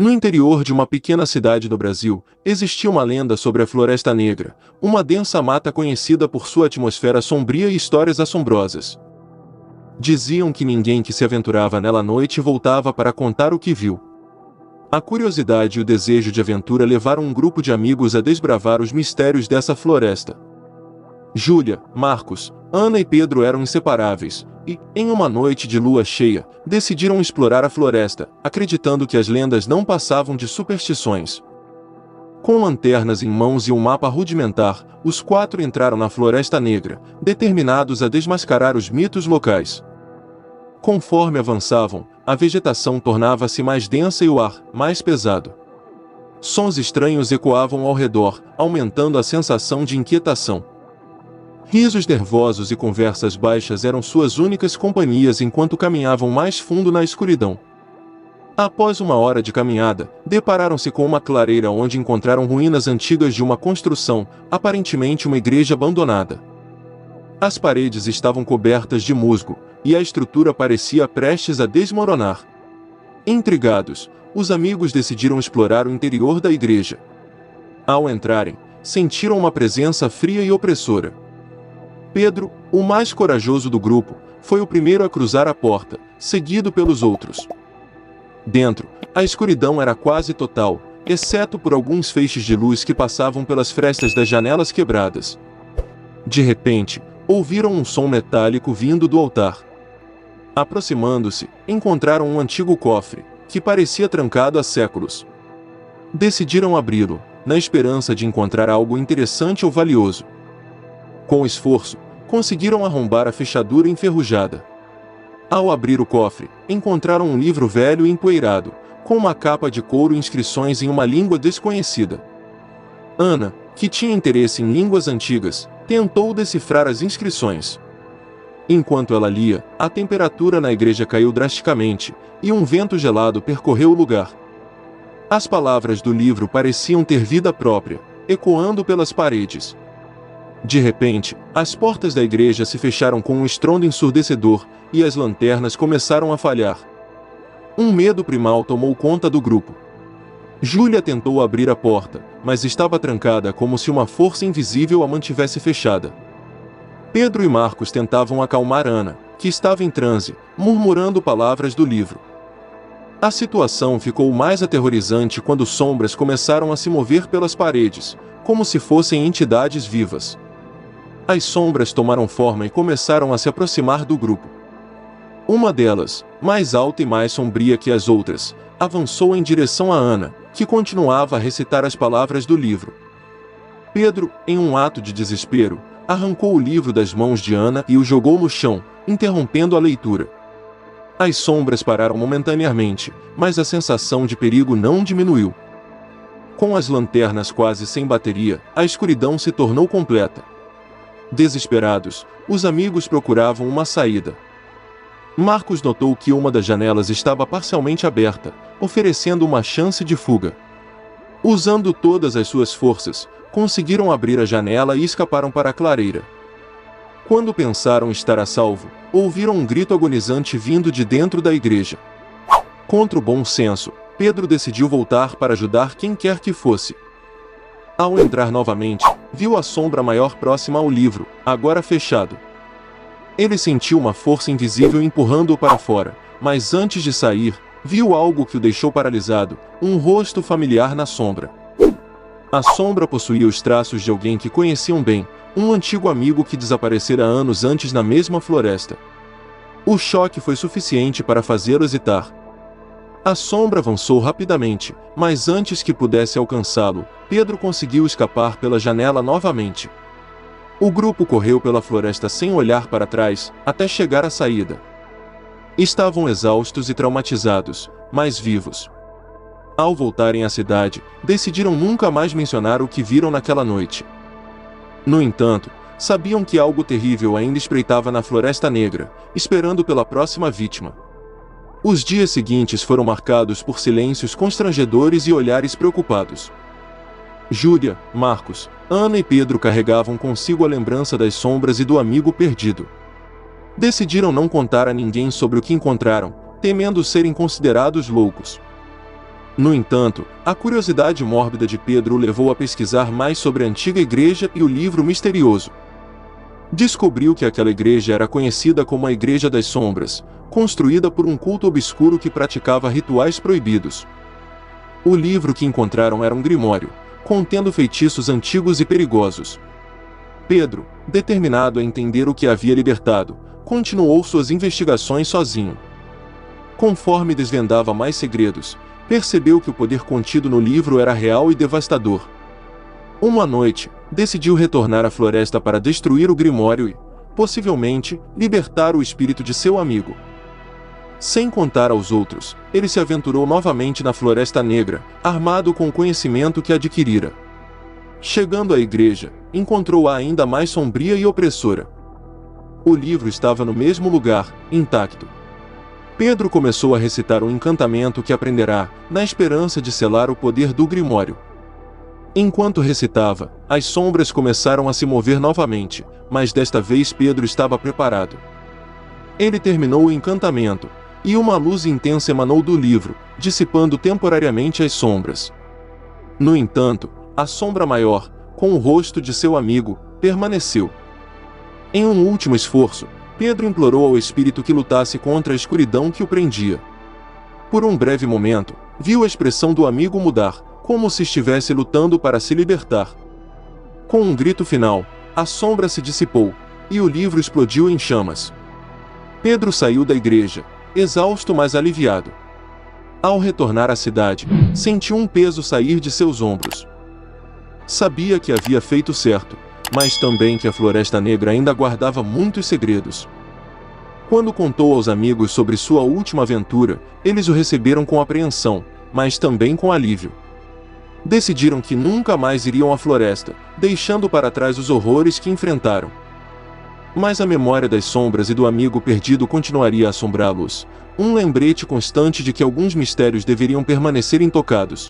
No interior de uma pequena cidade do Brasil, existia uma lenda sobre a Floresta Negra, uma densa mata conhecida por sua atmosfera sombria e histórias assombrosas. Diziam que ninguém que se aventurava nela à noite voltava para contar o que viu. A curiosidade e o desejo de aventura levaram um grupo de amigos a desbravar os mistérios dessa floresta. Júlia, Marcos, Ana e Pedro eram inseparáveis, e, em uma noite de lua cheia, decidiram explorar a floresta, acreditando que as lendas não passavam de superstições. Com lanternas em mãos e um mapa rudimentar, os 4 entraram na Floresta Negra, determinados a desmascarar os mitos locais. Conforme avançavam, a vegetação tornava-se mais densa e o ar, mais pesado. Sons estranhos ecoavam ao redor, aumentando a sensação de inquietação. Risos nervosos e conversas baixas eram suas únicas companhias enquanto caminhavam mais fundo na escuridão. Após uma hora de caminhada, depararam-se com uma clareira onde encontraram ruínas antigas de uma construção, aparentemente uma igreja abandonada. As paredes estavam cobertas de musgo, e a estrutura parecia prestes a desmoronar. Intrigados, os amigos decidiram explorar o interior da igreja. Ao entrarem, sentiram uma presença fria e opressora. Pedro, o mais corajoso do grupo, foi o primeiro a cruzar a porta, seguido pelos outros. Dentro, a escuridão era quase total, exceto por alguns feixes de luz que passavam pelas frestas das janelas quebradas. De repente, ouviram um som metálico vindo do altar. Aproximando-se, encontraram um antigo cofre, que parecia trancado há séculos. Decidiram abri-lo, na esperança de encontrar algo interessante ou valioso. Com esforço, conseguiram arrombar a fechadura enferrujada. Ao abrir o cofre, encontraram um livro velho e empoeirado, com uma capa de couro e inscrições em uma língua desconhecida. Ana, que tinha interesse em línguas antigas, tentou decifrar as inscrições. Enquanto ela lia, a temperatura na igreja caiu drasticamente, e um vento gelado percorreu o lugar. As palavras do livro pareciam ter vida própria, ecoando pelas paredes. De repente, as portas da igreja se fecharam com um estrondo ensurdecedor, e as lanternas começaram a falhar. Um medo primal tomou conta do grupo. Júlia tentou abrir a porta, mas estava trancada como se uma força invisível a mantivesse fechada. Pedro e Marcos tentavam acalmar Ana, que estava em transe, murmurando palavras do livro. A situação ficou mais aterrorizante quando sombras começaram a se mover pelas paredes, como se fossem entidades vivas. As sombras tomaram forma e começaram a se aproximar do grupo. Uma delas, mais alta e mais sombria que as outras, avançou em direção a Ana, que continuava a recitar as palavras do livro. Pedro, em um ato de desespero, arrancou o livro das mãos de Ana e o jogou no chão, interrompendo a leitura. As sombras pararam momentaneamente, mas a sensação de perigo não diminuiu. Com as lanternas quase sem bateria, a escuridão se tornou completa. Desesperados, os amigos procuravam uma saída. Marcos notou que uma das janelas estava parcialmente aberta, oferecendo uma chance de fuga. Usando todas as suas forças, conseguiram abrir a janela e escaparam para a clareira. Quando pensaram estar a salvo, ouviram um grito agonizante vindo de dentro da igreja. Contra o bom senso, Pedro decidiu voltar para ajudar quem quer que fosse. Ao entrar novamente, viu a sombra maior próxima ao livro, agora fechado. Ele sentiu uma força invisível empurrando-o para fora, mas antes de sair, viu algo que o deixou paralisado, um rosto familiar na sombra. A sombra possuía os traços de alguém que conheciam bem, um antigo amigo que desaparecera anos antes na mesma floresta. O choque foi suficiente para fazê-lo hesitar. A sombra avançou rapidamente, mas antes que pudesse alcançá-lo, Pedro conseguiu escapar pela janela novamente. O grupo correu pela floresta sem olhar para trás, até chegar à saída. Estavam exaustos e traumatizados, mas vivos. Ao voltarem à cidade, decidiram nunca mais mencionar o que viram naquela noite. No entanto, sabiam que algo terrível ainda espreitava na Floresta Negra, esperando pela próxima vítima. Os dias seguintes foram marcados por silêncios constrangedores e olhares preocupados. Júlia, Marcos, Ana e Pedro carregavam consigo a lembrança das sombras e do amigo perdido. Decidiram não contar a ninguém sobre o que encontraram, temendo serem considerados loucos. No entanto, a curiosidade mórbida de Pedro o levou a pesquisar mais sobre a antiga igreja e o livro misterioso. Descobriu que aquela igreja era conhecida como a Igreja das Sombras, construída por um culto obscuro que praticava rituais proibidos. O livro que encontraram era um grimório, contendo feitiços antigos e perigosos. Pedro, determinado a entender o que havia libertado, continuou suas investigações sozinho. Conforme desvendava mais segredos, percebeu que o poder contido no livro era real e devastador. Uma noite, decidiu retornar à floresta para destruir o grimório e, possivelmente, libertar o espírito de seu amigo. Sem contar aos outros, ele se aventurou novamente na Floresta Negra, armado com o conhecimento que adquirira. Chegando à igreja, encontrou-a ainda mais sombria e opressora. O livro estava no mesmo lugar, intacto. Pedro começou a recitar um encantamento que aprenderá, na esperança de selar o poder do grimório. Enquanto recitava, as sombras começaram a se mover novamente, mas desta vez Pedro estava preparado. Ele terminou o encantamento, e uma luz intensa emanou do livro, dissipando temporariamente as sombras. No entanto, a sombra maior, com o rosto de seu amigo, permaneceu. Em um último esforço, Pedro implorou ao espírito que lutasse contra a escuridão que o prendia. Por um breve momento, viu a expressão do amigo mudar, como se estivesse lutando para se libertar. Com um grito final, a sombra se dissipou, e o livro explodiu em chamas. Pedro saiu da igreja, exausto mas aliviado. Ao retornar à cidade, sentiu um peso sair de seus ombros. Sabia que havia feito certo, mas também que a Floresta Negra ainda guardava muitos segredos. Quando contou aos amigos sobre sua última aventura, eles o receberam com apreensão, mas também com alívio. Decidiram que nunca mais iriam à floresta, deixando para trás os horrores que enfrentaram. Mas a memória das sombras e do amigo perdido continuaria a assombrá-los, um lembrete constante de que alguns mistérios deveriam permanecer intocados.